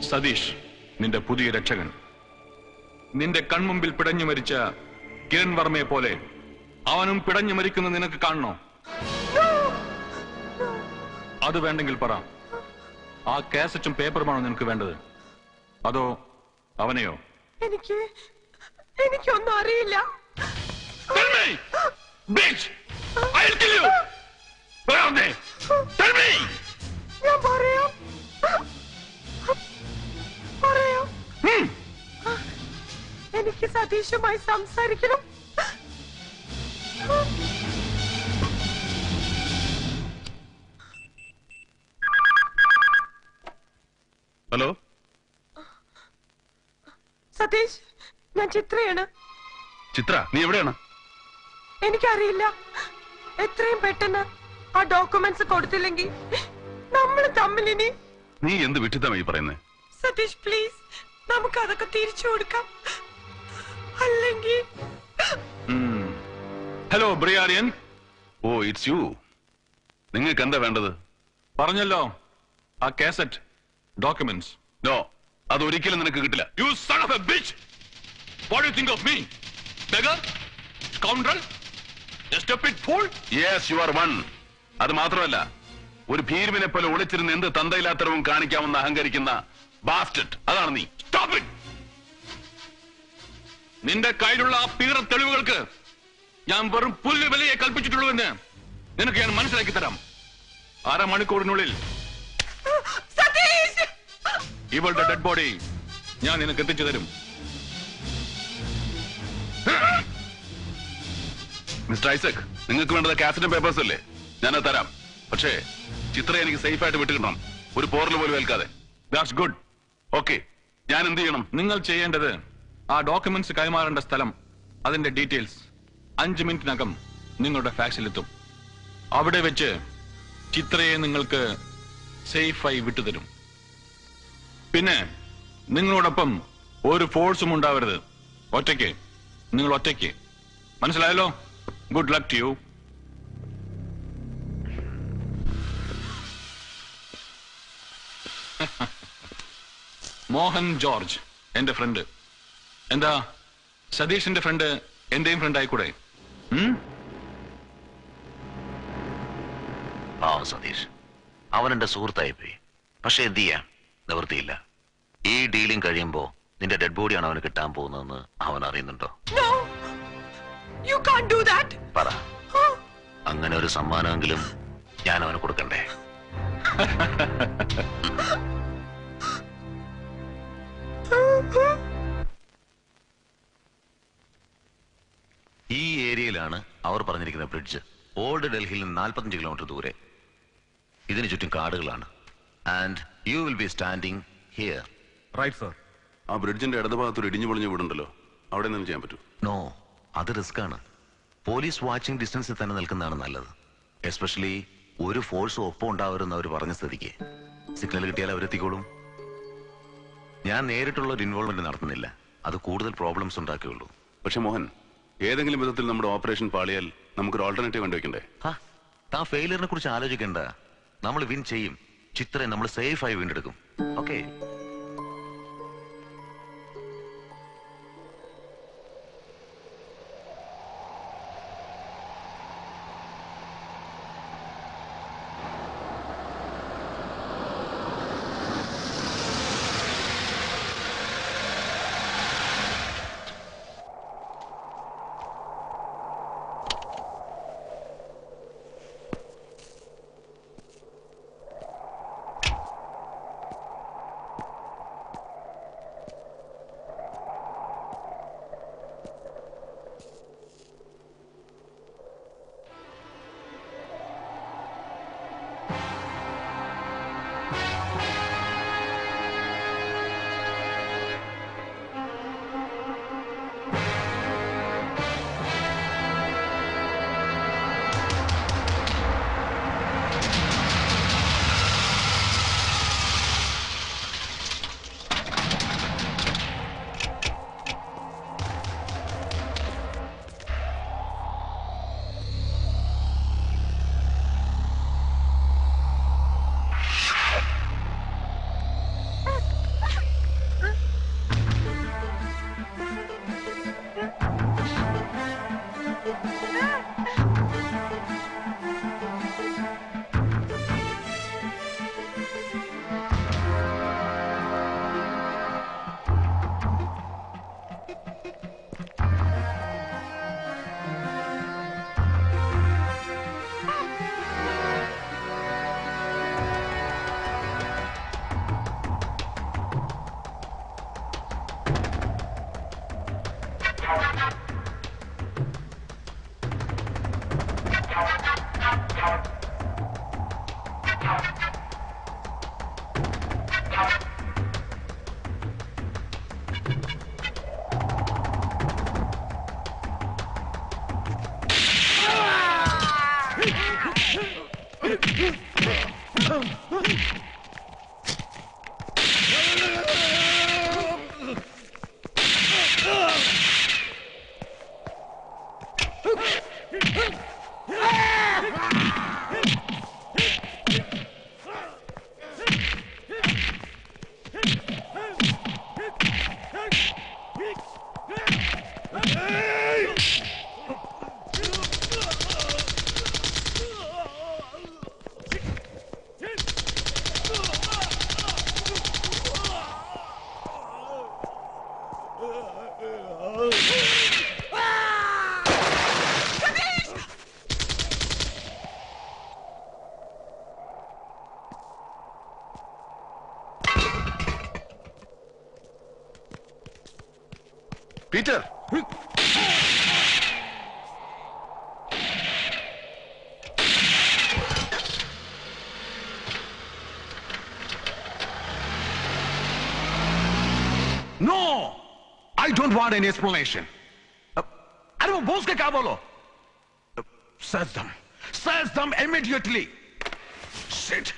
സതീഷ്, നിന്റെ പുതിയ രക്ഷകൻ. നിന്റെ കൺമുമ്പിൽ പിടഞ്ഞു മരിച്ച കിരൺ വർമ്മയെ പോലെ അവനും പിടഞ്ഞു മരിക്കുന്ന നിനക്ക് കാണണോ? അത് വേണ്ടെങ്കിൽ പറ. ആ കാസറ്റും പേപ്പറുമാണോ നിനക്ക് വേണ്ടത്, അതോ അവനെയോ? എനിക്കൊന്നും അറിയില്ല. ഞാൻ പറയാം. എനിക്ക് സതീഷുമായി സംസാരിക്കണം. ഹലോ സതീഷ്, ഞാൻ ചിത്രയാണ്. ചിത്ര, നീ എവിടെയാണ്? എനിക്കറിയില്ല. എത്രയും പെട്ടെന്ന് ആ ഡോക്യുമെന്റ്സ് കൊടുത്തില്ലെങ്കിൽ നമ്മൾ തമ്മിൽ ഇനി. നീ എന്ത് വിട്ടിത്തമായി പറയുന്നേ? സതീഷ് പ്ലീസ്, നമുക്ക് അതൊക്കെ തിരിച്ചു കൊടുക്കാം. അല്ലെങ്കിൽ. ഹലോ ബ്രിയാരിയൻ. Oh, it's you. നിങ്ങൾക്ക് എന്താ വേണ്ടത്? പറഞ്ഞല്ലോ, ആ കാസറ്റ് ഡോക്യുമെന്റ്സ്. നോ, അതൊരിക്കലും നിനക്ക് കിട്ടില്ല. U son of A bitch. What do you think of me? Beggar, scoundrel, A stupid fool. Yes, you are one. അത് മാത്രമല്ല, ഒരു ഭീരുവിനെ പോലെ ഒളിച്ചിരുന്ന് എന്ത് തന്തയില്ലാത്തരവും കാണിക്കാമെന്ന് അഹങ്കരിക്കുന്ന ബാസ്റ്റഡ്. അതാണ് നീ. Stop it. നിന്റെ കയ്യിലുള്ള ആ പീറ തെളിവുകൾക്ക് ഞാൻ വെറും പുല്ല് വിലയെ കൽപ്പിച്ചിട്ടുള്ളൂവെന്ന് നിനക്ക് ഞാൻ മനസ്സിലാക്കി തരാം. അരമണിക്കൂറിനുള്ളിൽ ഇവളുടെ ഡെഡ് ബോഡി ഞാൻ നിനക്ക് എത്തിച്ചു തരും. മിസ്റ്റർ ഐസക്, നിങ്ങൾക്ക് വേണ്ടത് കാസറ്റും പേപ്പേഴ്സ് അല്ലേ? ഞാനത് തരാം. പക്ഷേ ചിത്ര എനിക്ക് സേഫ് ആയിട്ട് വിട്ടുകിട്ടണം, ഒരു പോറൽ പോലും ഏൽക്കാതെ. That's good. ഓക്കെ, ഞാൻ എന്ത് ചെയ്യണം? നിങ്ങൾ ചെയ്യേണ്ടത് ആ ഡോക്യുമെന്റ്സ് കൈമാറേണ്ട സ്ഥലം, അതിന്റെ ഡീറ്റെയിൽസ് 5 മിനിറ്റിനകം നിങ്ങളുടെ ഫാക്സിലെത്തും. അവിടെ വെച്ച് ചിത്രയെ നിങ്ങൾക്ക് സേഫായി വിട്ടുതരും. പിന്നെ നിങ്ങളോടൊപ്പം ഒരു ഫോഴ്സും ഉണ്ടാവരുത്. ഒറ്റയ്ക്ക്, നിങ്ങൾ ഒറ്റയ്ക്ക്. മനസ്സിലായല്ലോ? Good luck to you. Mohan George, എന്റെ ഫ്രണ്ട്. എന്താ, സതീഷിന്റെ ഫ്രണ്ട് എന്റെയും ഫ്രണ്ട് ആയിക്കൂടെ? സതീഷ് അവനെന്റെ സുഹൃത്തായിപ്പോയി. പക്ഷെ എന്ത് ചെയ്യാം, നിവൃത്തിയില്ല. ഈ ഡീലിംഗ് കഴിയുമ്പോ നിന്റെ ഡെഡ് ബോഡിയാണ് അവന് കിട്ടാൻ പോകുന്നതെന്ന് അവൻ അറിയുന്നുണ്ടോ? പറ, അങ്ങനെ ഒരു സമ്മാനമെങ്കിലും ഞാൻ അവന് കൊടുക്കണ്ടേ? ഈ ഏരിയയിലാണ് അവർ പറഞ്ഞിരിക്കുന്ന ബ്രിഡ്ജ്. ഓൾഡ് ഡൽഹിയിൽ നിന്ന് 45 കിലോമീറ്റർ ദൂരെ. ഇതിന് ചുറ്റും കാടുകളാണ്. And you will be standing here. Right sir. ആ ബ്രിഡ്ജിന്റെ ഇടതുഭാഗത്തൊരു ഇടിഞ്ഞു പൊളിഞ്ഞ വീടുണ്ടല്ലോ, അവിടെ നിന്ന് ചെയ്യാൻ പറ്റൂ? നോ, അത് റിസ്ക് ആണ്. പോലീസ് വാച്ചിങ് ഡിസ്റ്റൻസിൽ തന്നെ നിൽക്കുന്നതാണ് നല്ലത്. എസ്പെഷ്യലി ഒരു ഫോഴ്സ് ഒപ്പം ഉണ്ടാവരുന്ന് അവർ പറഞ്ഞ സ്ഥിതിക്ക് സിഗ്നൽ കിട്ടിയാൽ അവരെത്തിക്കോളും. ഞാൻ നേരിട്ടുള്ള ഒരു ഇൻവോൾവ്മെന്റ് നടത്തുന്നില്ല, അത് കൂടുതൽ പ്രോബ്ലംസ് ഉണ്ടാക്കുകയുള്ളൂ. പക്ഷെ മോഹൻ, ഏതെങ്കിലും വിധത്തിൽ നമ്മുടെ ഓപ്പറേഷൻ പാളിയാൽ നമുക്കൊരു ഓൾട്ടർനേറ്റീവ് കണ്ടുവെക്കണ്ടേ? താൻ ഫെയിലിയറിനെ കുറിച്ച് ആലോചിക്കേണ്ട. നമ്മൾ വിൻ ചെയ്യും. ചിത്രയെ നമ്മൾ സേഫായി വീണ്ടെടുക്കും. Okay. Peter, No! I don't want any explanation. अरे वो बॉस का क्या बोलो? Search them immediately. Shit.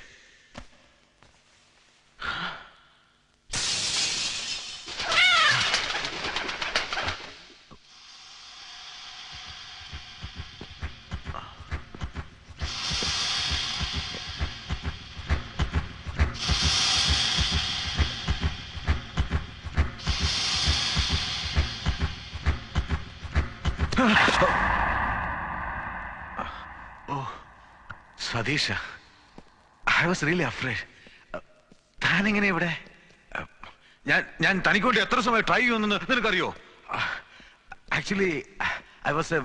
Satheesh, I was really afraid. താനെങ്ങനെ ഇവിടെ? ഞാൻ തനിക്ക് വേണ്ടി എത്ര സമയം ട്രൈ ചെയ്യുമെന്ന് നിനക്കറിയോ? ആക്ച്വലി ഐ വാസ്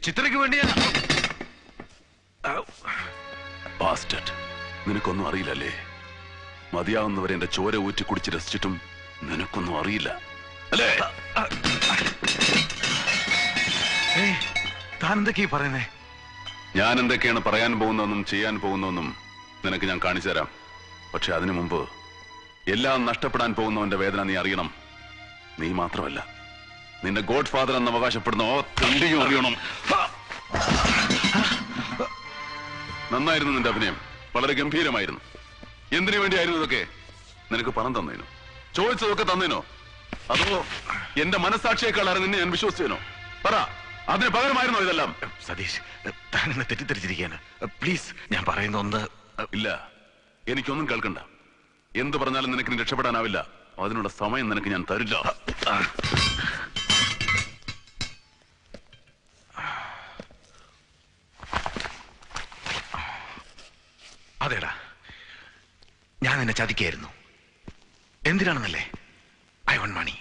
ചിത്രയ്ക്ക് വേണ്ടി ബാസ്റ്റഡ്. നിനക്കൊന്നും അറിയില്ലല്ലേ? മതിയാവുന്നവരെ എന്റെ ചോര ഊറ്റി കുടിച്ച് രസിച്ചിട്ടും നിനക്കൊന്നും അറിയില്ല അല്ലേ? താൻ എന്തൊക്കെയാ പറയുന്നേ? ഞാൻ എന്തൊക്കെയാണ് പറയാൻ പോകുന്നതെന്നും ചെയ്യാൻ പോകുന്നതെന്നും നിനക്ക് ഞാൻ കാണിച്ചു തരാം. പക്ഷെ അതിനു മുമ്പ് എല്ലാം നഷ്ടപ്പെടാൻ പോകുന്നവന്റെ വേദന നീ അറിയണം. നീ മാത്രമല്ല, നിന്റെ ഗോഡ് ഫാദർ എന്ന് അവകാശപ്പെടുന്ന ഓ തണ്ടിയും അറിയണം. നന്നായിരുന്നു നിന്റെ അഭിനയം, വളരെ ഗംഭീരമായിരുന്നു. എന്തിനു വേണ്ടിയായിരുന്നു ഇതൊക്കെ? നിനക്ക് പണം തന്നേനോ? ചോദിച്ചതൊക്കെ തന്നേനോ? അതോ എന്റെ മനസ്സാക്ഷിയേക്കാളാണ് നിന്നെ ഞാൻ വിശ്വസിച്ചേനോ? പറ, അതിന് പകരമായിരുന്നോ ഇതെല്ലാം? സതീഷ്, താൻ എന്നെ തെറ്റിദ്ധരിച്ചിരിക്കുകയാണ്. പ്ലീസ്, ഞാൻ പറയുന്ന ഒന്ന്. ഇല്ല, എനിക്കൊന്നും കേൾക്കണ്ട. എന്ത് പറഞ്ഞാലും നിനക്ക് ഇനി രക്ഷപ്പെടാനാവില്ല. അതിനുള്ള സമയം നിനക്ക് ഞാൻ തരില്ല. അതേടാ, ഞാൻ നിന്നെ ചതിക്കായിരുന്നു. എന്തിനാണെന്നല്ലേ? I want money,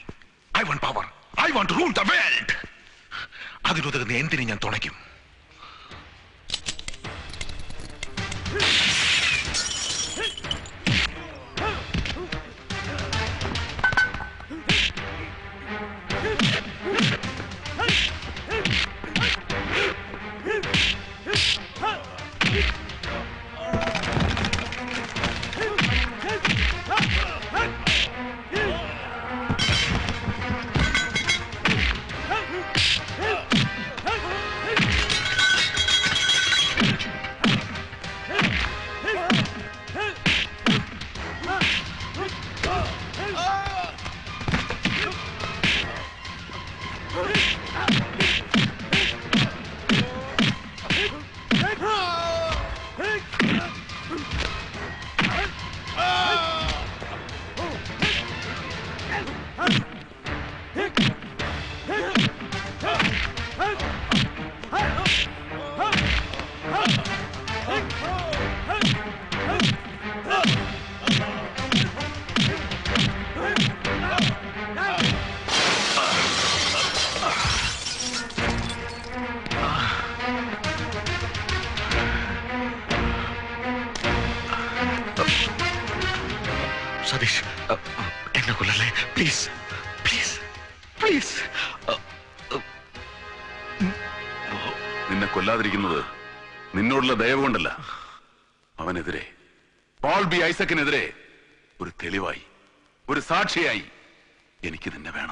I want power, I want to rule the world. അതിനുതകുന്ന എന്തിനെ ഞാൻ തുണയ്ക്കും. സതീഷ്, എന്നെ കൊല്ലല്ലേ, പ്ലീസ് പ്ലീസ് പ്ലീസ്. നിന്നെ കൊല്ലാതിരിക്കുന്നത് നിന്നോടുള്ള ദയവ് കൊണ്ടല്ല, അവനെതിരെ, പോൾ ബി ഐസക്കിനെതിരെ ഒരു തെളിവായി, ഒരു സാക്ഷിയായി എനിക്ക് നിന്നെ വേണം.